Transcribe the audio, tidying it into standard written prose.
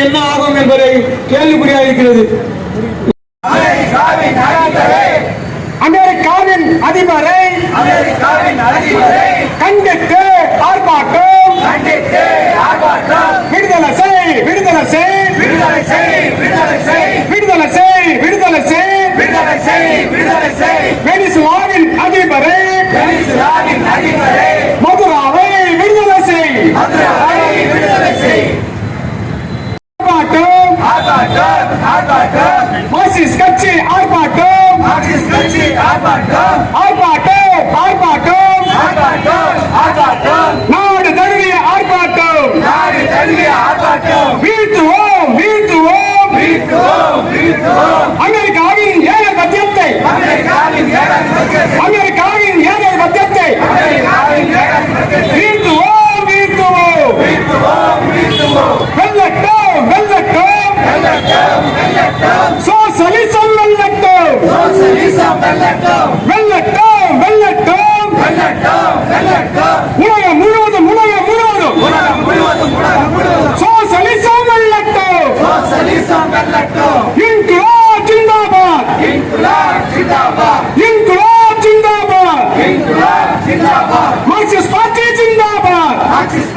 என்ன ஆகும் என்பதை கேள்விக்குறியாக இருக்கிறது. அமெரிக்காவின் அதிபரை கண்டித்து ஆர்ப்பாட்டம், விடுதலை செய், விடுதலை செய், விடுதலை செய், விடுதலை செய், விடுதலை செய், விடுதலை செய், விடுதலை செய், விடுதலை செய். வெனிசுலாவின் அதிபரை மதுராவை விடுதலை செய், மதுராவை விடுதலை செய். ஆர்ப்பாட்டம், ஆர்ப்பாட்டம், ஆர்ப்பாட்டம். மார்க்சிஸ்ட் கட்சி ஆர்ப்பாட்டம், மார்க்சிஸ்ட் கட்சி ஆர்ப்பாட்டம், ஆர்ப்பாட்டம், ஆர்ப்பாட்டம், ஆர்ப்பாட்டம், ஆர்ப்பாட்டம். நாடு தழுவிய ஆர்ப்பாட்டம், நாடு தழுவிய ஆர்ப்பாட்டம். வீழ்த்துவோம், வீழ்த்துவோம், வீழ்த்துவோம், வீழ்த்துவோம். அமெரிக்காவின் ஏகாதிபத்தியத்தை, அமெரிக்காவின் ஏகாதிபத்தியத்தை, அமெரிக்காவின் ஏகாதிபத்தியத்தை, அமெரிக்காவின் ஏகாதிபத்தியத்தை. வீழ்த்துவோம், வீழ்த்துவோம், வீழ்த்துவோம், வீழ்த்துவோம். வெல்லட்டும், வெல்லட்டும், வெல்லட்டும், வெல்லட்டும். சோசலிசம் வெல்லட்டும், சோசலிசம் வெல்லட்டும், வெல்லட்டும், வெல்லட்டும், வெல்லட்டும், வெல்லட்டும். உலகம் முழுவதும், உலகம் முழுவதும், உலகம் முழுவதும், உலகம் முழுவதும். சோசலிசம் வெல்லட்டும், சோசலிசம் வெல்லட்டும். Inquilab zindabad, Inquilab zindabad, Inquilab zindabad, Inquilab zindabad. Marxist party zindabad, Marxist